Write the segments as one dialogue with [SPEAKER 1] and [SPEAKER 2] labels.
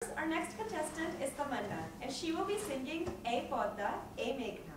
[SPEAKER 1] Our next contestant is Tamanna, and she will be singing A Podda, A Meghna.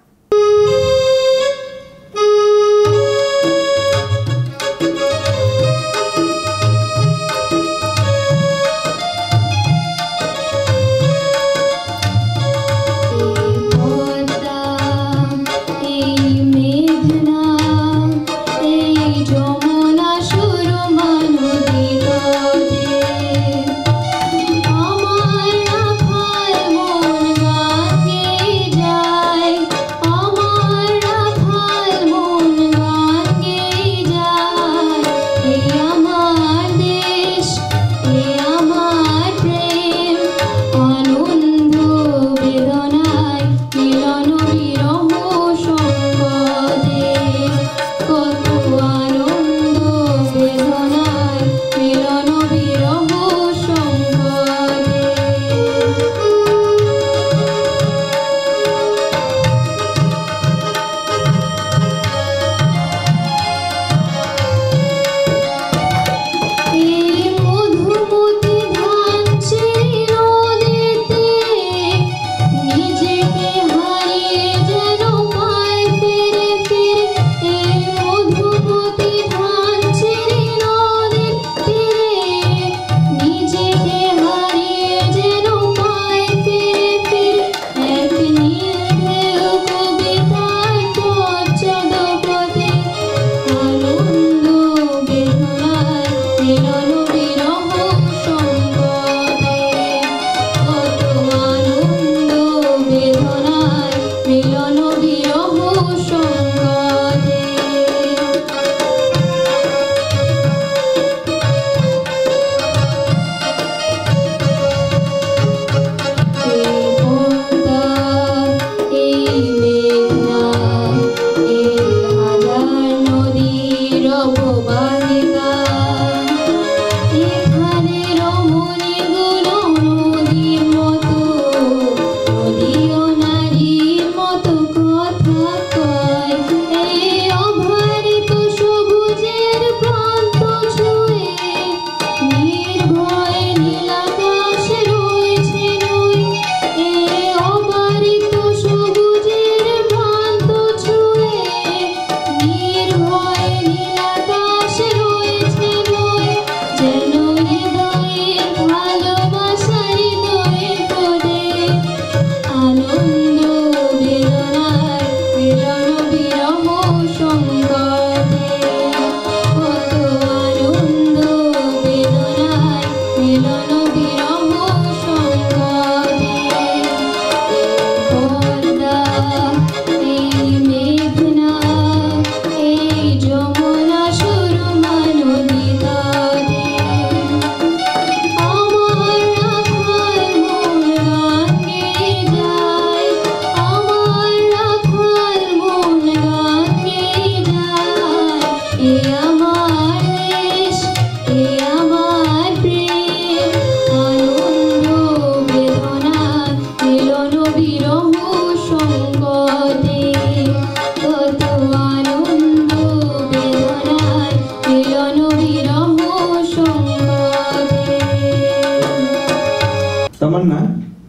[SPEAKER 2] তামান্না,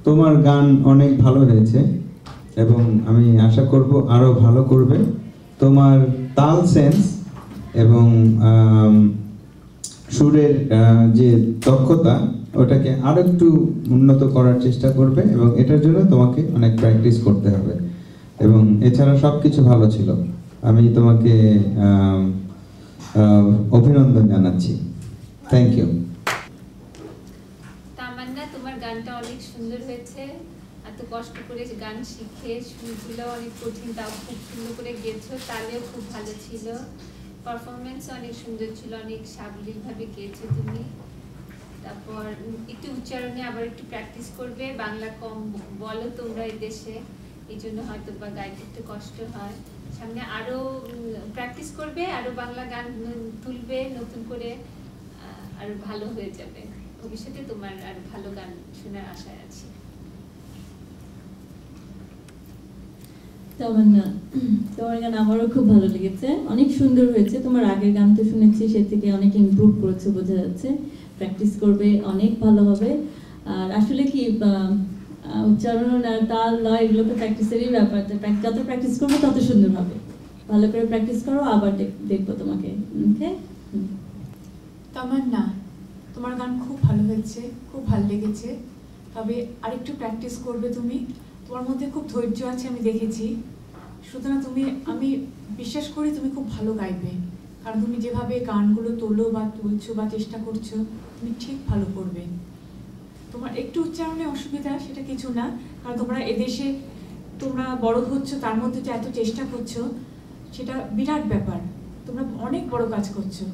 [SPEAKER 2] তোমার গান অনেক ভালো হয়েছে এবং আমি আশা করব আরো ভালো করবে। তোমার তাল সেন্স এবং সুরের যে দক্ষতা ওটাকে আরো একটু উন্নত করার চেষ্টা করবে এবং এটার জন্য তোমাকে অনেক প্র্যাকটিস করতে হবে এবং এছাড়া সবকিছু ভালো ছিল। আমি তোমাকে অভিনন্দন জানাচ্ছি। Thank you.
[SPEAKER 3] তামান্না, তোমার গানটা অনেক সুন্দর হয়েছে। এত কষ্ট করে গান শিখে, সুরগুলো অনেক কঠিন, তাও খুব সুন্দর করে গেয়েছো। তালেও খুব ভালো ছিল, পারফরমেন্স অনেক সুন্দর ছিল, অনেক সাবলীলভাবে গেয়েছো তুমি। তারপর একটু উচ্চারণে আবার একটু প্র্যাকটিস করবে। বাংলা কম বলো তোমরা এই দেশে, এই জন্য হয়তো বা গাইতে একটু কষ্ট হয়। সামনে আরো প্র্যাকটিস করবে, আরো বাংলা গান তুলবে নতুন করে, আরো ভালো হয়ে যাবে। ভবিষ্যতে তোমার আর ভালো গান শোনার আশায় আছি।
[SPEAKER 4] তামান্না, তোমার গান আমারও খুব ভালো লেগেছে, অনেক সুন্দর হয়েছে। তোমার আগের গান তো শুনেছি, সে থেকে অনেক ইমপ্রুভ করেছে বোঝা যাচ্ছে। প্র্যাকটিস করবে, অনেক ভালো হবে। আর আসলে কি উচ্চারণ আর তাল লয় এগুলো তো প্র্যাকটিসেরই ব্যাপার, তো যত প্র্যাকটিস করবে তত সুন্দর হবে। ভালো করে প্র্যাকটিস করো, আবার দেখবো তোমাকে। ওকে?
[SPEAKER 5] তামান্না, তোমার গান খুব ভালো হয়েছে, খুব ভালো লেগেছে, তবে আরেকটু প্র্যাকটিস করবে তুমি। তোমার মধ্যে খুব ধৈর্য আছে আমি দেখেছি, সুতরাং আমি বিশ্বাস করি তুমি খুব ভালো গাইবে, কারণ তুমি যেভাবে গানগুলো তোলো বা তুলছো বা চেষ্টা করছো তুমি ঠিক ভালো করবে। তোমার একটু উচ্চারণে অসুবিধা সেটা কিছু না, কারণ তোমরা এদেশে তোমরা বড় হচ্ছ, তার মধ্যে যে এত চেষ্টা করছো সেটা বিরাট ব্যাপার, তোমরা অনেক বড় কাজ করছো।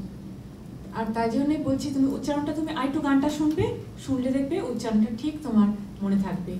[SPEAKER 5] আর তাই জন্যই বলছি তুমি উচ্চারণটা তুমি আরেকটু গানটা শুনলে দেখবে উচ্চারণটা ঠিক তোমার মনে থাকবে।